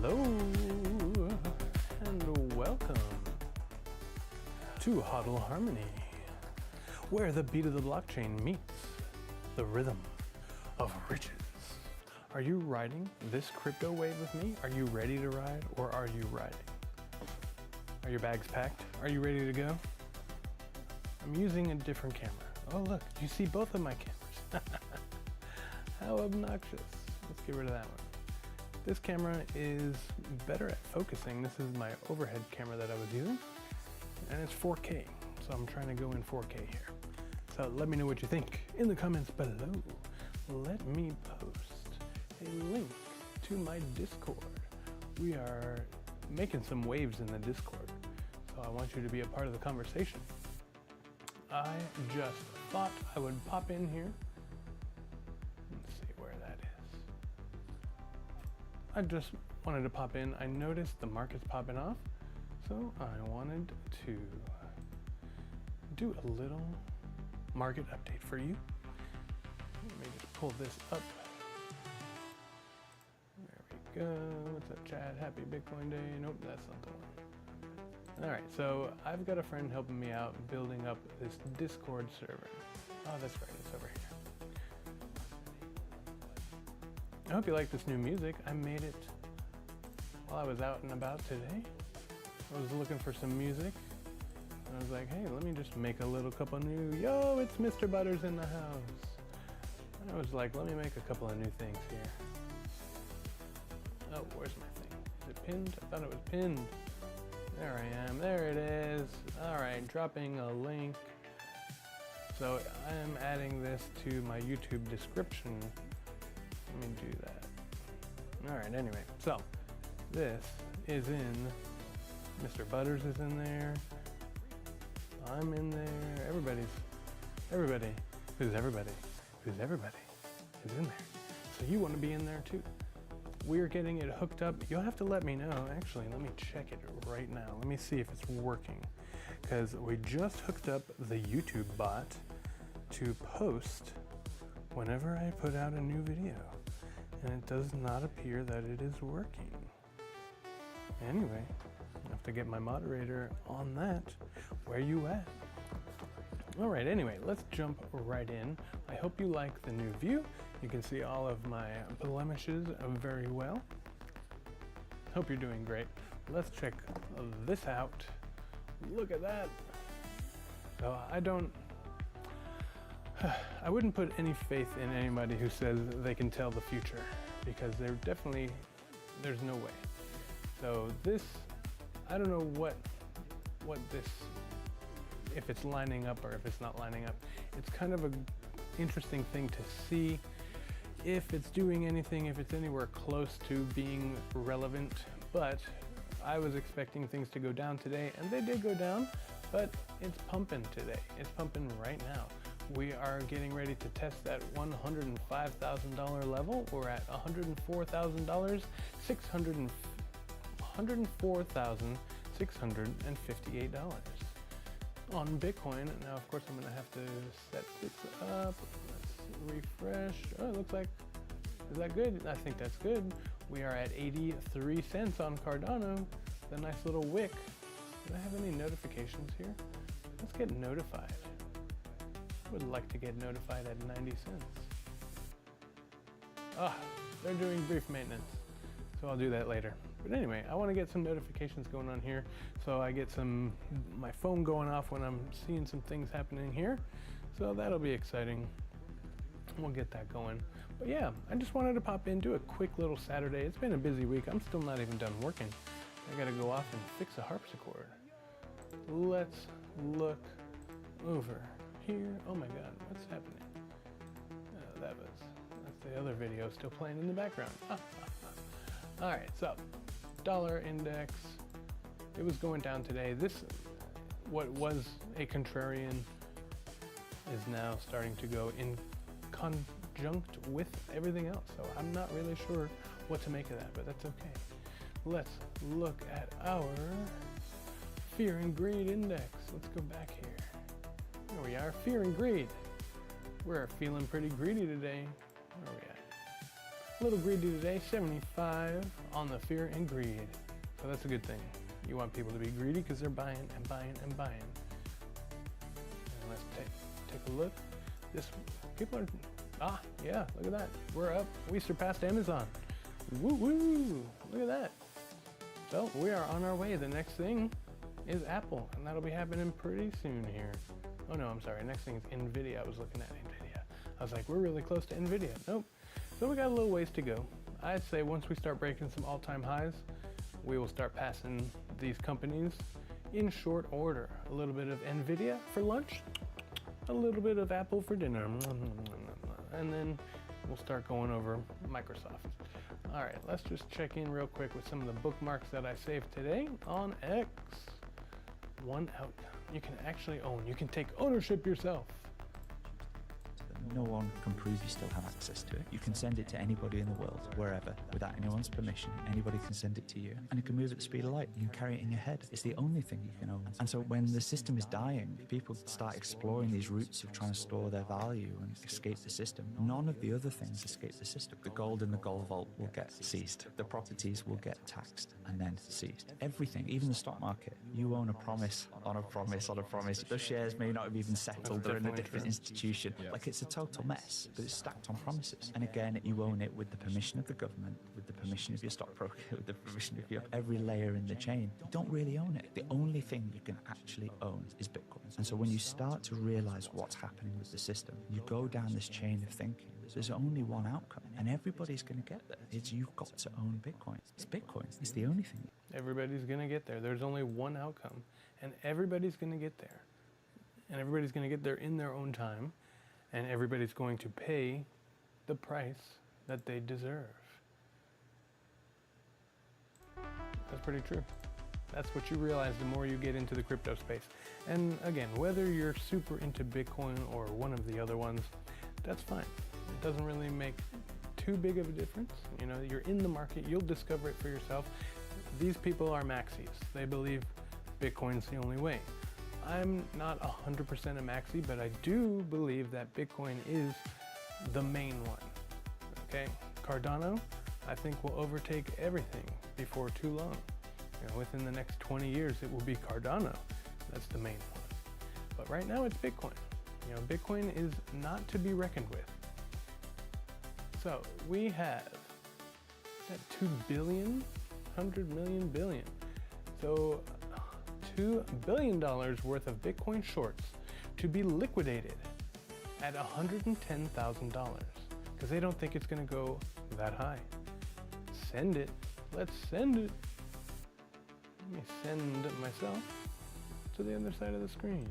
Hello and welcome to HODL Harmony, where the beat of the blockchain meets the rhythm of riches. Are you riding this crypto wave with me? Are you ready to ride, or are you riding? Are your bags packed? Are you ready to go? I'm using a different camera. Oh look, you see both of my cameras. How obnoxious. Let's get rid of that one. This camera is better at focusing. This is my overhead camera that I was using, and it's 4K, so I'm trying to go in 4K here. So let me know what you think in the comments below. Let me post a link to my Discord. We are making some waves in the Discord, so I want you to be a part of the conversation. I just thought I would pop in here. Let's see where that is. I just wanted to pop in. I noticed the market's popping off, so I wanted to do a little market update for you. Let me just pull this up. There we go. What's up, Chad? Happy Bitcoin Day. Nope, that's not the one. All right, so I've got a friend helping me out building up this Discord server. Oh, that's right, it's over here. I hope you like this new music. I made it while I was out and about today. I was looking for some music. I was like, hey, let me just make a little couple new, yo, it's Mr. Butters in the house. And I was like, let me make a couple of new things here. Oh, where's my thing? Is it pinned? I thought it was pinned. There I am, there it is. All right, dropping a link. So I am adding this to my YouTube description. Let me do that. All right, anyway, so this is in, Mr. Butters is in there. I'm in there. Everybody who's everybody is in there. So you want to be in there too. We're getting it hooked up. You'll have to let me know. Actually, let me check it right now. Let me see if it's working, because we just hooked up the YouTube bot to post whenever I put out a new video, and it does not appear that it is working. Anyway, I have to get my moderator on that. Where you at? All right, anyway, let's jump right in. I hope you like the new view. You can see all of my blemishes very well. Hope you're doing great. Let's check this out. Look at that. So I wouldn't put any faith in anybody who says they can tell the future, because there's no way. So this, I don't know what this, if it's lining up or if it's not lining up. It's kind of an interesting thing to see if it's doing anything, if it's anywhere close to being relevant. But I was expecting things to go down today, and they did go down, but it's pumping today. It's pumping right now. We are getting ready to test that $105,000 level. We're at $104,658. On Bitcoin. Now, of course, I'm going to have to set this up. Let's refresh. Oh, it looks like, is that good? I think that's good. We are at 83 cents on Cardano. The nice little wick. Do I have any notifications here? Let's get notified. I would like to get notified at 90 cents. They're doing brief maintenance, so I'll do that later. But anyway, I want to get some notifications going on here, so I get my phone going off when I'm seeing some things happening here. So that'll be exciting. We'll get that going. But yeah, I just wanted to pop in, do a quick little Saturday. It's been a busy week. I'm still not even done working. I gotta go off and fix a harpsichord. Let's look over here. Oh my God, what's happening? That's the other video still playing in the background. All right, so dollar index, it was going down today. This, what was a contrarian, is now starting to go in conjunct with everything else. So I'm not really sure what to make of that, but that's okay. Let's look at our fear and greed index. Let's go back here. There we are, fear and greed. We're feeling pretty greedy today. Where are we at? A little greedy today, 75 on the fear and greed. So that's a good thing. You want people to be greedy because they're buying and buying and buying. And let's take a look. People are, yeah, look at that. We're up. We surpassed Amazon. Woo woo! Look at that. So we are on our way. The next thing is Apple, and that'll be happening pretty soon here. Oh no, I'm sorry. Next thing is Nvidia. I was looking at Nvidia. I was like, we're really close to Nvidia. Nope. So we got a little ways to go. I'd say once we start breaking some all-time highs, we will start passing these companies in short order. A little bit of Nvidia for lunch, a little bit of Apple for dinner, and then we'll start going over Microsoft. All right, let's just check in real quick with some of the bookmarks that I saved today on X. One outcome you can actually own. You can take ownership yourself. No one can prove you still have access to it. You can send it to anybody in the world, wherever, without anyone's permission. Anybody can send it to you. And it can move at the speed of light. You can carry it in your head. It's the only thing you can own. And so when the system is dying, people start exploring these routes of trying to store their value and escape the system. None of the other things escape the system. The gold in the gold vault will get seized. The properties will get taxed and then seized. Everything, even the stock market, you own a promise on a promise on a promise. Those shares may not have even settled. They're in a different institution. Like, it's a total mess, but it's stacked on promises. And again, you own it with the permission of the government, with the permission of your stockbroker, with the permission of every layer in the chain. You don't really own it. The only thing you can actually own is Bitcoin. And so when you start to realize what's happening with the system, you go down this chain of thinking. There's only one outcome, and everybody's going to get there. It's you've got to own Bitcoin. It's Bitcoin. It's the only thing. Everybody's going to get there. There's only one outcome, and everybody's going to get there. And everybody's going to get there in their own time. And everybody's going to pay the price that they deserve. That's pretty true. That's what you realize the more you get into the crypto space. And again, whether you're super into Bitcoin or one of the other ones, that's fine. It doesn't really make too big of a difference. You know, you're in the market, you'll discover it for yourself. These people are maxis. They believe Bitcoin's the only way. I'm not 100% a maxi, but I do believe that Bitcoin is the main one. Okay, Cardano, I think will overtake everything before too long. You know, within the next 20 years, it will be Cardano. That's the main one. But right now, it's Bitcoin. You know, Bitcoin is not to be reckoned with. So we have that 2 billion, 100 million billion. So $2 billion worth of Bitcoin shorts to be liquidated at $110,000 because they don't think it's going to go that high. Send it. Let's send it. Let me send myself to the other side of the screen.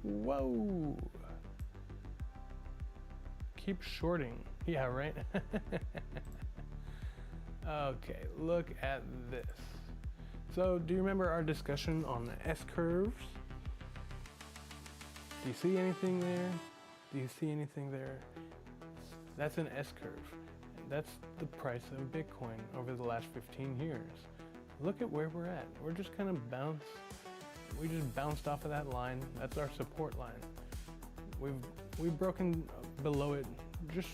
Whoa. Keep shorting. Yeah, right? Okay, look at this. So, do you remember our discussion on S-curves? Do you see anything there? Do you see anything there? That's an S-curve. That's the price of Bitcoin over the last 15 years. Look at where we're at. We're just kind of we just bounced off of that line. That's our support line. We've broken below it just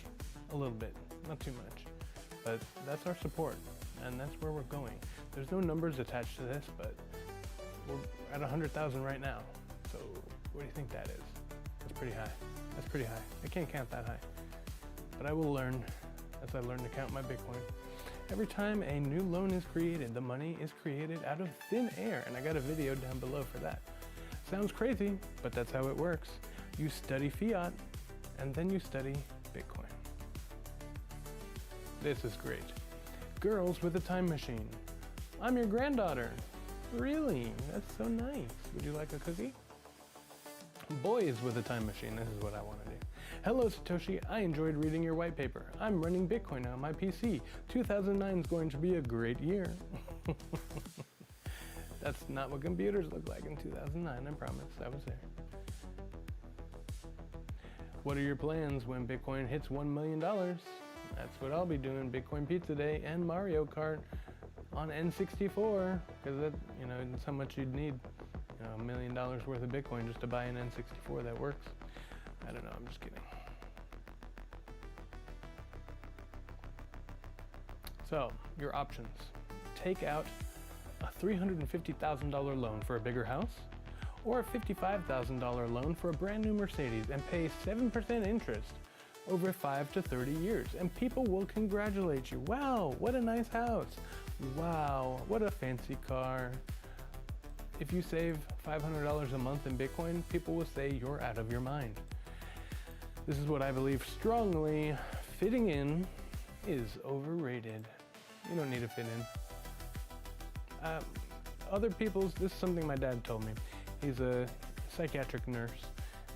a little bit, not too much. But that's our support, and that's where we're going. There's no numbers attached to this, but we're at 100,000 right now. So what do you think that is? That's pretty high. That's pretty high. I can't count that high. But I will learn as I learn to count my Bitcoin. Every time a new loan is created, the money is created out of thin air. And I got a video down below for that. Sounds crazy, but that's how it works. You study fiat, and then you study Bitcoin. This is great. Girls with a time machine. I'm your granddaughter. Really? That's so nice. Would you like a cookie? Boys with a time machine. This is what I want to do. Hello, Satoshi. I enjoyed reading your white paper. I'm running Bitcoin on my PC. 2009 is going to be a great year. That's not what computers look like in 2009, I promise. I was there. What are your plans when Bitcoin hits $1 million? That's what I'll be doing. Bitcoin Pizza Day and Mario Kart on N64, because that, you know, it's how much you'd need, you know, $1 million worth of Bitcoin just to buy an N64 that works. I don't know, I'm just kidding. So, your options. Take out a $350,000 loan for a bigger house, or a $55,000 loan for a brand new Mercedes and pay 7% interest over 5 to 30 years, and people will congratulate you. Wow, what a nice house. Wow, what a fancy car. If you save $500 a month in Bitcoin, people will say you're out of your mind. This is what I believe strongly. Fitting in is overrated. You don't need to fit in. Other people's, this is something my dad told me. He's a psychiatric nurse,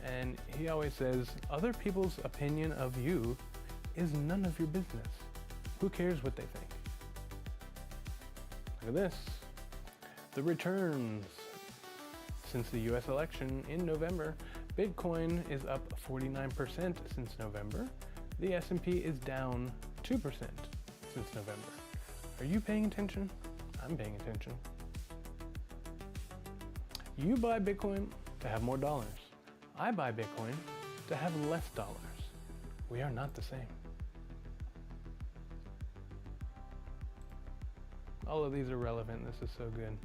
and he always says, other people's opinion of you is none of your business. Who cares what they think? Look at this. The returns. Since the US election in November, Bitcoin is up 49% since November. The S&P is down 2% since November. Are you paying attention? I'm paying attention. You buy Bitcoin to have more dollars. I buy Bitcoin to have less dollars. We are not the same. All of these are relevant. This is so good.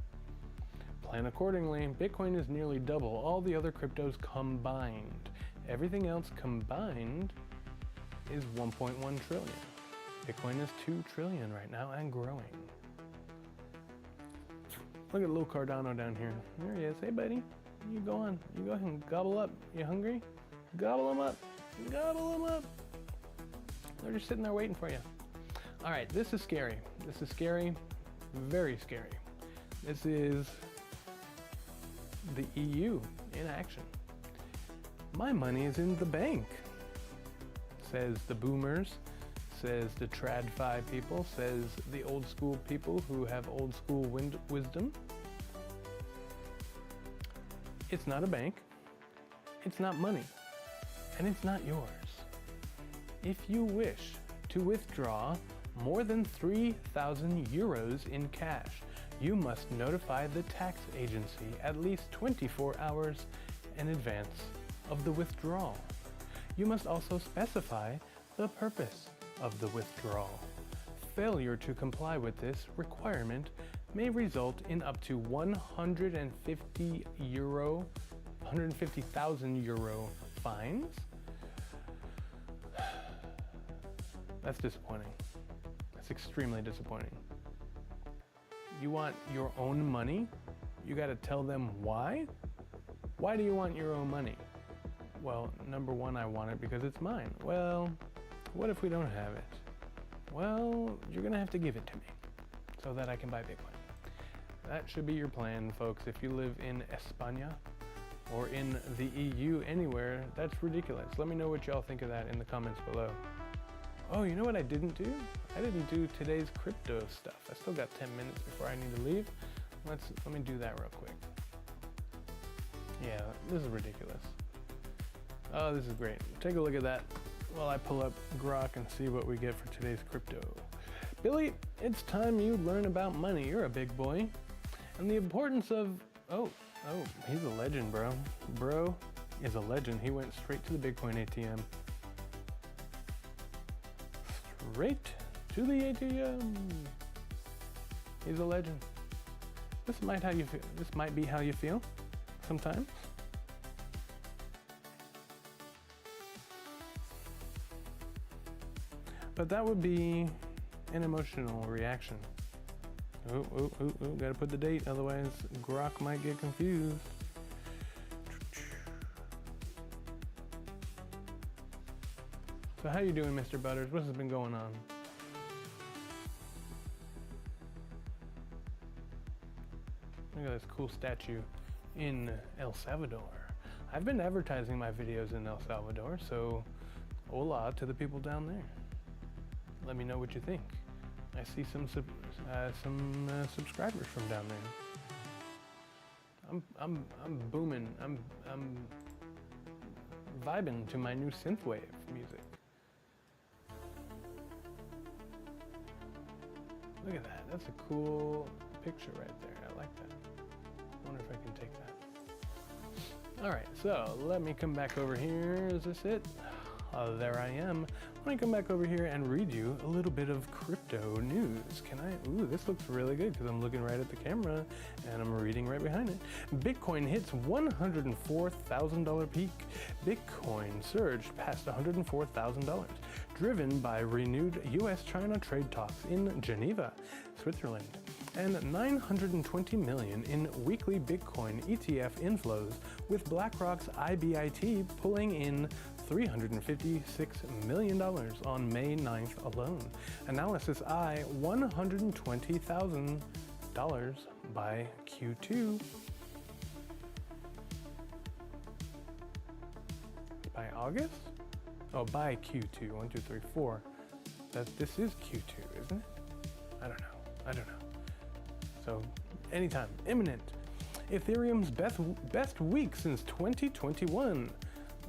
Plan accordingly. Bitcoin is nearly double all the other cryptos combined. Everything else combined is 1.1 trillion. Bitcoin is 2 trillion right now and growing. Look at little Cardano down here. There he is. Hey, buddy. You go on. You go ahead and gobble up. You hungry? Gobble them up. Gobble them up. They're just sitting there waiting for you. All right, this is scary. This is scary. Very scary. This is the EU in action. My money is in the bank, says the boomers, says the TradFi people, says the old school people who have old school wisdom. It's not a bank, it's not money, and it's not yours. If you wish to withdraw more than 3,000 euros in cash, you must notify the tax agency at least 24 hours in advance of the withdrawal. You must also specify the purpose of the withdrawal. Failure to comply with this requirement may result in up to 150,000 euro fines. That's disappointing. That's extremely disappointing. You want your own money? You got to tell them why? Why do you want your own money? Well, number one, I want it because it's mine. Well, what if we don't have it? Well, you're going to have to give it to me so that I can buy Bitcoin. That should be your plan, folks. If you live in España or in the EU anywhere, that's ridiculous. Let me know what y'all think of that in the comments below. Oh, you know what I didn't do? I didn't do today's crypto stuff. I still got 10 minutes before I need to leave. Let me do that real quick. Yeah, this is ridiculous. Oh, this is great. Take a look at that while I pull up Grok and see what we get for today's crypto. Billy, it's time you learn about money. You're a big boy. And the importance of, oh, he's a legend, bro. Bro is a legend. He went straight to the Bitcoin ATM. Straight to the ATM. He's a legend. This might be how you feel sometimes. But that would be an emotional reaction. Oh, gotta put the date, otherwise Grok might get confused. So how you doing, Mr. Butters? What's been going on? Look at this cool statue in El Salvador. I've been advertising my videos in El Salvador, so hola to the people down there. Let me know what you think. I see some subscribers from down there. I'm booming. I'm vibing to my new synthwave music. Look at that. That's a cool picture right there. I like that. I wonder if I can take that. All right, so let me come back over here. Is this it? there I am. Let me come back over here and read you a little bit of crypto news. Can I? Ooh, this looks really good because I'm looking right at the camera and I'm reading right behind it. Bitcoin hits $104,000 peak. Bitcoin surged past $104,000, driven by renewed US-China trade talks in Geneva, Switzerland, and 920 million in weekly Bitcoin ETF inflows, with BlackRock's IBIT pulling in $356 million on May 9th alone. Analysis eye $120,000 by Q2. By August? Oh, by Q2. 1, 2, 3, 4. This is Q2, isn't it? I don't know. So, anytime, imminent. Ethereum's best week since 2021.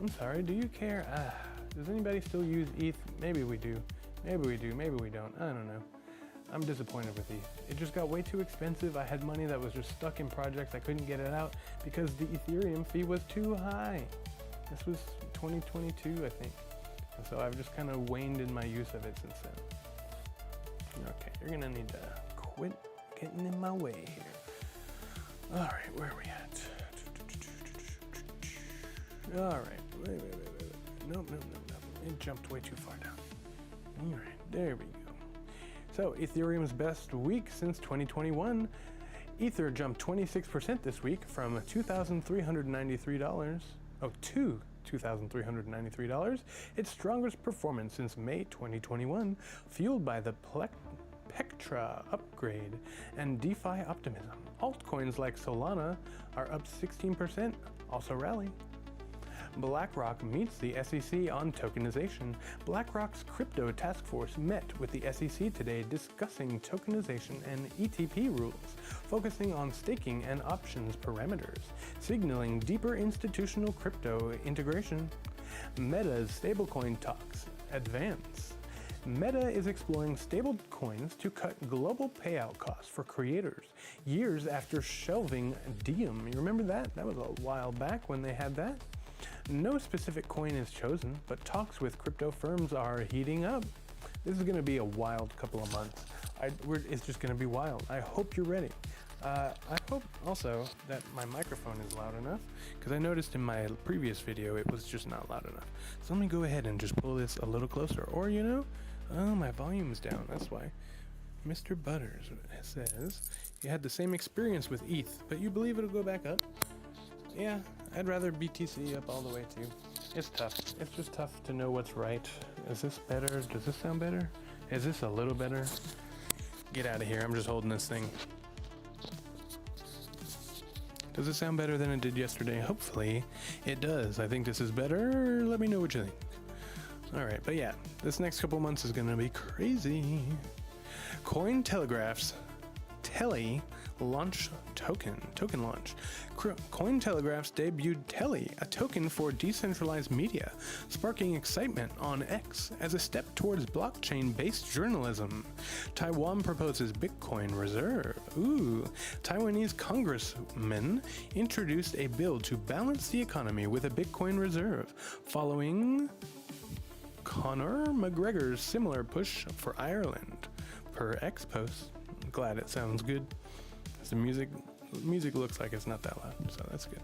I'm sorry, do you care? Does anybody still use ETH? Maybe we do. Maybe we do, maybe we don't. I don't know. I'm disappointed with ETH. It just got way too expensive. I had money that was just stuck in projects. I couldn't get it out because the Ethereum fee was too high. This was 2022, I think. And so I've just kind of waned in my use of it since then. Okay, you're gonna need to quit getting in my way here. All right, where are we at? All right, wait. Nope. It jumped way too far down. All right, there we go. So Ethereum's best week since 2021. Ether jumped 26% this week from $2,393 to $2,393, its strongest performance since May 2021, fueled by the Pectra upgrade and DeFi optimism. Altcoins like Solana are up 16%, also rally. BlackRock meets the SEC on tokenization. BlackRock's crypto task force met with the SEC today discussing tokenization and ETP rules, focusing on staking and options parameters, signaling deeper institutional crypto integration. Meta's stablecoin talks advance. Meta is exploring stablecoins to cut global payout costs for creators, years after shelving Diem. You remember that? That was a while back when they had that. No specific coin is chosen, but talks with crypto firms are heating up. This is going to be a wild couple of months. It's just going to be wild. I hope you're ready. I hope also that my microphone is loud enough, because I noticed in my previous video it was just not loud enough. So let me go ahead and just pull this a little closer. Or, my volume's down. That's why. Mr. Butters says, you had the same experience with ETH, but you believe it'll go back up? Yeah, I'd rather BTC up all the way too. It's tough. It's just tough to know what's right. Is this better? Does this sound better? Is this a little better? Get out of here. I'm just holding this thing. Does it sound better than it did yesterday? Hopefully it does. I think this is better. Let me know what you think. All right, but yeah, this next couple months is going to be crazy. Cointelegraph's Telly launch token launch. Cointelegraph's debuted Telly, a token for decentralized media, sparking excitement on X as a step towards blockchain-based journalism. Taiwan proposes Bitcoin reserve. Taiwanese congressmen introduced a bill to balance the economy with a Bitcoin reserve, following Conor McGregor's similar push for Ireland, per X post. I'm glad it sounds good. The music looks like it's not that loud, so that's good.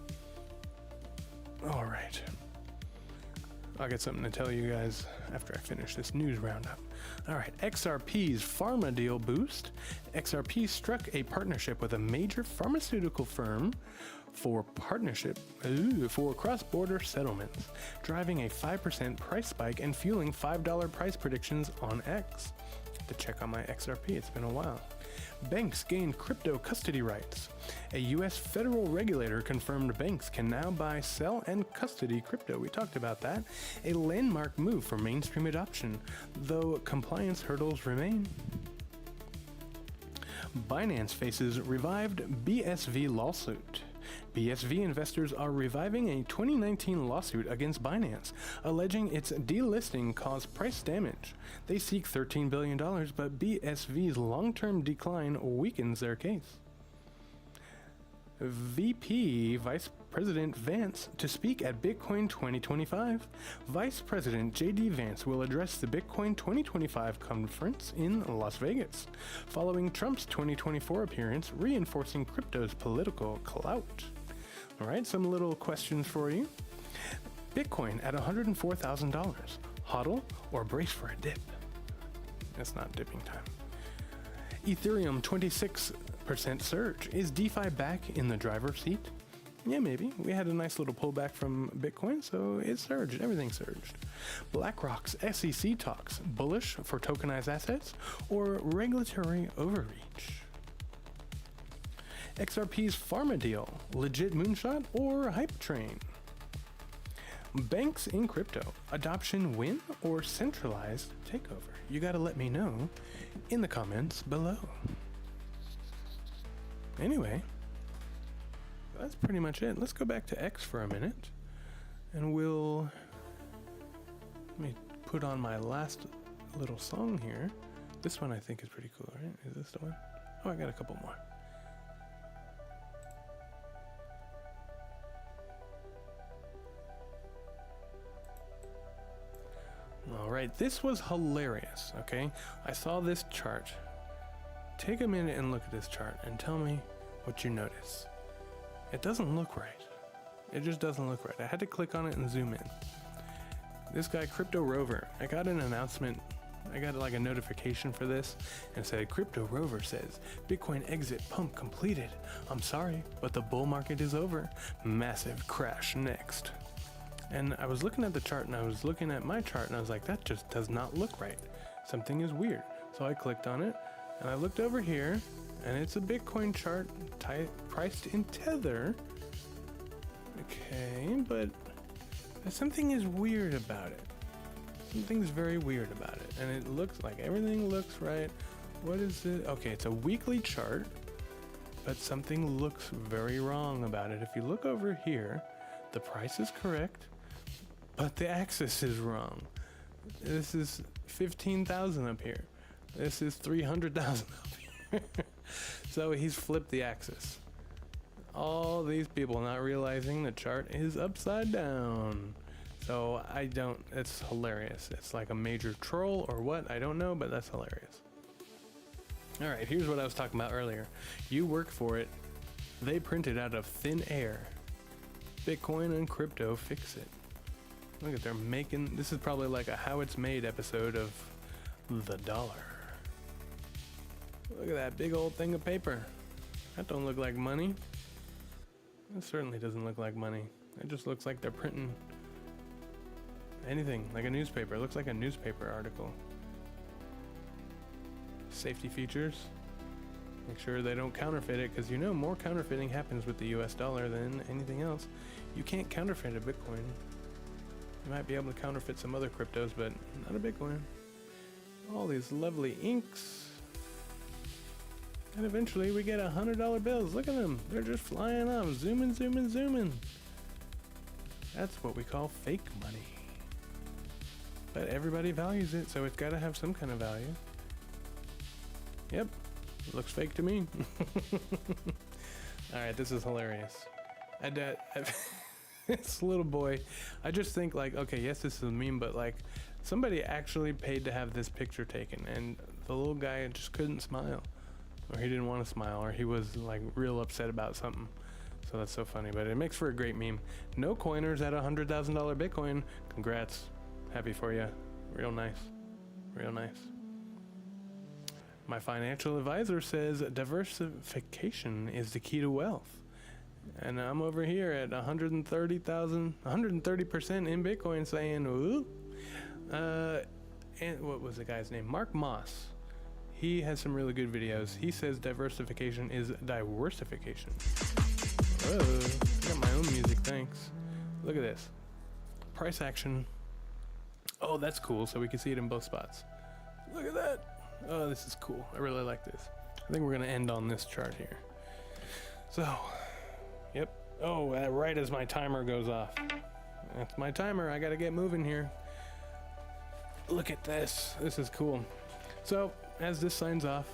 All right. I'll get something to tell you guys after I finish this news roundup. All right, XRP's pharma deal boost. XRP struck a partnership with a major pharmaceutical firm for cross-border settlements, driving a 5% price spike and fueling $5 price predictions on X. To check on my XRP, it's been a while. Banks gained crypto custody rights. A U.S. federal regulator confirmed banks can now buy, sell, and custody crypto. We talked about that. A landmark move for mainstream adoption, though compliance hurdles remain. Binance faces revived BSV lawsuit. BSV investors are reviving a 2019 lawsuit against Binance, alleging its delisting caused price damage. They seek $13 billion, but BSV's long-term decline weakens their case. VP Vice President Vance to speak at Bitcoin 2025. Vice President JD Vance will address the Bitcoin 2025 conference in Las Vegas, following Trump's 2024 appearance, reinforcing crypto's political clout. All right, some little questions for you. Bitcoin at $104,000. HODL or brace for a dip? It's not dipping time. Ethereum 26% surge. Is DeFi back in the driver's seat? Yeah, maybe. We had a nice little pullback from Bitcoin, so it surged. Everything surged. BlackRock's SEC talks. Bullish for tokenized assets or regulatory overreach? XRP's pharma deal. Legit moonshot or hype train? Banks in crypto. Adoption win or centralized takeover? You gotta let me know in the comments below. Anyway, that's pretty much it. Let's go back to X for a minute, and let me put on my last little song here. This one I think is pretty cool, right? Is this the one? Oh, I got a couple more. All right, this was hilarious, okay? I saw this chart. Take a minute and look at this chart and tell me what you notice. It doesn't look right. It just doesn't look right. I had to click on it and zoom in. This guy, Crypto Rover, I got an announcement. I got like a notification for this and said, Crypto Rover says, Bitcoin exit pump completed. I'm sorry, but the bull market is over. Massive crash next. And I was looking at the chart and I was looking at my chart and I was like, that just does not look right. Something is weird. So I clicked on it and I looked over here and it's a Bitcoin chart priced in Tether. Okay, but something is weird about it. Something's very weird about it. And it looks like everything looks right. What is it? Okay, it's a weekly chart, but something looks very wrong about it. If you look over here, the price is correct, but the axis is wrong. This is 15,000 up here. This is 300,000 up here. So he's flipped the axis. All these people not realizing the chart is upside down. So it's hilarious. It's like a major troll or what, I don't know, but that's hilarious. All right, here's what I was talking about earlier. You work for it. They print it out of thin air. Bitcoin and crypto fix it. Look at, they're making, this is probably like a how it's made episode of the dollar. Look at that big old thing of paper. That don't look like money. It certainly doesn't look like money. It just looks like they're printing anything, like a newspaper. It looks like a newspaper article. Safety features. Make sure they don't counterfeit it, because you know more counterfeiting happens with the US dollar than anything else. You can't counterfeit a Bitcoin. You might be able to counterfeit some other cryptos, but not a Bitcoin. All these lovely inks. And eventually we get $100 bills. Look at them. They're just flying off. Zooming, zooming, zooming. That's what we call fake money. But everybody values it, so it's got to have some kind of value. Yep. Looks fake to me. All right, this is hilarious. This little boy, I just think like, okay, yes, this is a meme, but like somebody actually paid to have this picture taken, and the little guy just couldn't smile, or he didn't want to smile, or he was like real upset about something. So that's so funny, but it makes for a great meme. No coiners at $100,000 Bitcoin. Congrats. Happy for you. Real nice. Real nice. My financial advisor says diversification is the key to wealth. And I'm over here at 130% in Bitcoin saying, ooh. And what was the guy's name? Mark Moss. He has some really good videos. He says diversification is diversification. Whoa, I got my own music, thanks. Look at this. Price action. Oh, that's cool, so we can see it in both spots. Look at that. Oh, this is cool. I really like this. I think we're gonna end on this chart here. So, yep. Oh, right as my timer goes off. That's my timer. I gotta get moving here. Look at this. This is cool. So, as this signs off,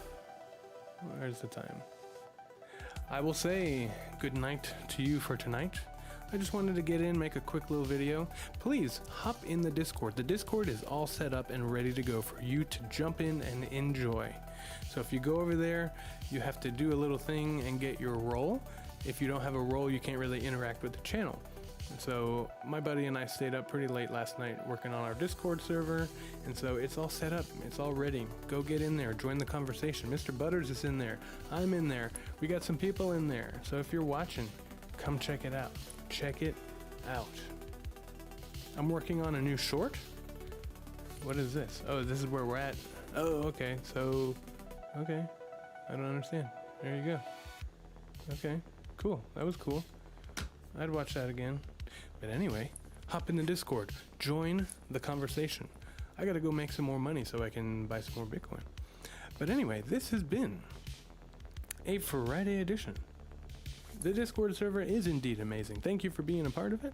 where's the time? I will say good night to you for tonight. I just wanted to get in, make a quick little video. Please hop in the Discord. The Discord is all set up and ready to go for you to jump in and enjoy. So if you go over there, you have to do a little thing and get your role. If you don't have a role, you can't really interact with the channel. So my buddy and I stayed up pretty late last night working on our Discord server, and so it's all set up, it's all ready. Go get in there, join the conversation. Mr. Butters is in there, I'm in there, we got some people in there. So if you're watching, come check it out. Check it out. I'm working on a new short. What is this? Oh, this is where we're at. Oh, okay, so, okay, I don't understand. There you go. Okay, cool, that was cool. I'd watch that again. But anyway, hop in the Discord, join the conversation. I gotta go make some more money so I can buy some more Bitcoin. But anyway, this has been a Friday edition. The Discord server is indeed amazing. Thank you for being a part of it.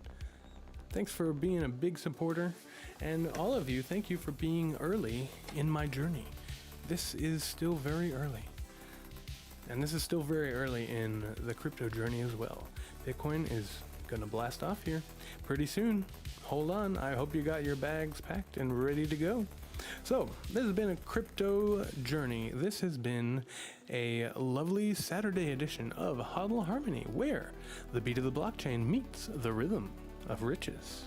Thanks for being a big supporter. And all of you, thank you for being early in my journey. This is still very early. And this is still very early in the crypto journey as well. Bitcoin is gonna blast off here pretty soon. Hold on, I hope you got your bags packed and ready to go. So, this has been a crypto journey. This has been a lovely Saturday edition of HODL Harmony, where the beat of the blockchain meets the rhythm of riches.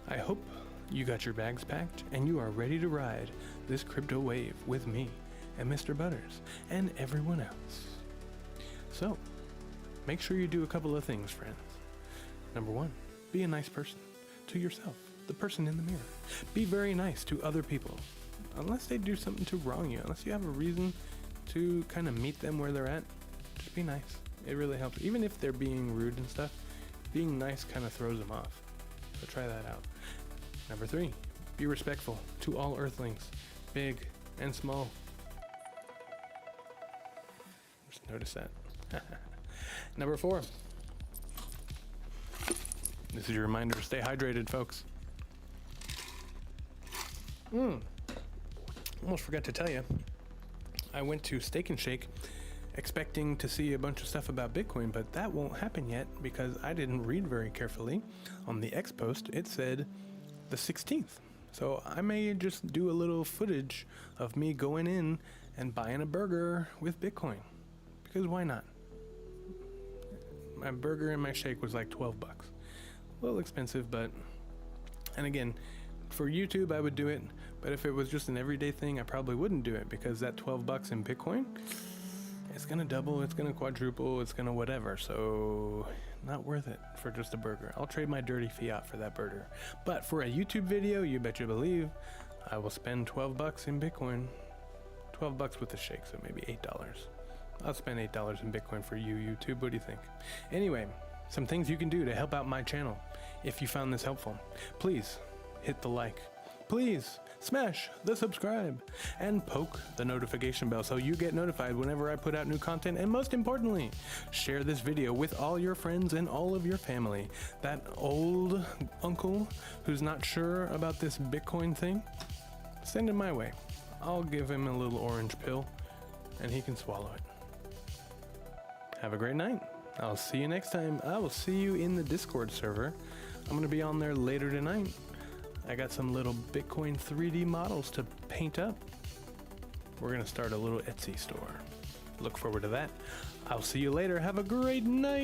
I hope you got your bags packed and you are ready to ride this crypto wave with me and Mr. Butters and everyone else. So, make sure you do a couple of things, friends. Number one, be a nice person to yourself, the person in the mirror. Be very nice to other people, unless they do something to wrong you, unless you have a reason to kind of meet them where they're at. Just be nice. It really helps. Even if they're being rude and stuff, being nice kind of throws them off. So try that out. Number three, be respectful to all earthlings, big and small. Just notice that. Number four, this is your reminder, stay hydrated, folks. Almost forgot to tell you, I went to Steak and Shake expecting to see a bunch of stuff about Bitcoin, but that won't happen yet because I didn't read very carefully. On the X post, it said the 16th. So I may just do a little footage of me going in and buying a burger with Bitcoin, because why not? My burger and my shake was like 12 bucks. A little expensive, but, and again, for YouTube I would do it, but if it was just an everyday thing I probably wouldn't do it, because that 12 bucks in Bitcoin, it's gonna double, it's gonna quadruple, it's gonna whatever, so not worth it for just a burger. I'll trade my dirty fiat for that burger. But for a YouTube video, you bet you believe, I will spend 12 bucks in Bitcoin. 12 bucks with the shake, so maybe $8. I'll spend $8 in Bitcoin for you, YouTube. What do you think? Anyway, some things you can do to help out my channel. If you found this helpful, please hit the like. Please smash the subscribe and poke the notification bell so you get notified whenever I put out new content. And most importantly, share this video with all your friends and all of your family. That old uncle who's not sure about this Bitcoin thing, send him my way. I'll give him a little orange pill and he can swallow it. Have a great night. I'll see you next time. I will see you in the Discord server. I'm going to be on there later tonight. I got some little Bitcoin 3D models to paint up. We're going to start a little Etsy store. Look forward to that. I'll see you later. Have a great night.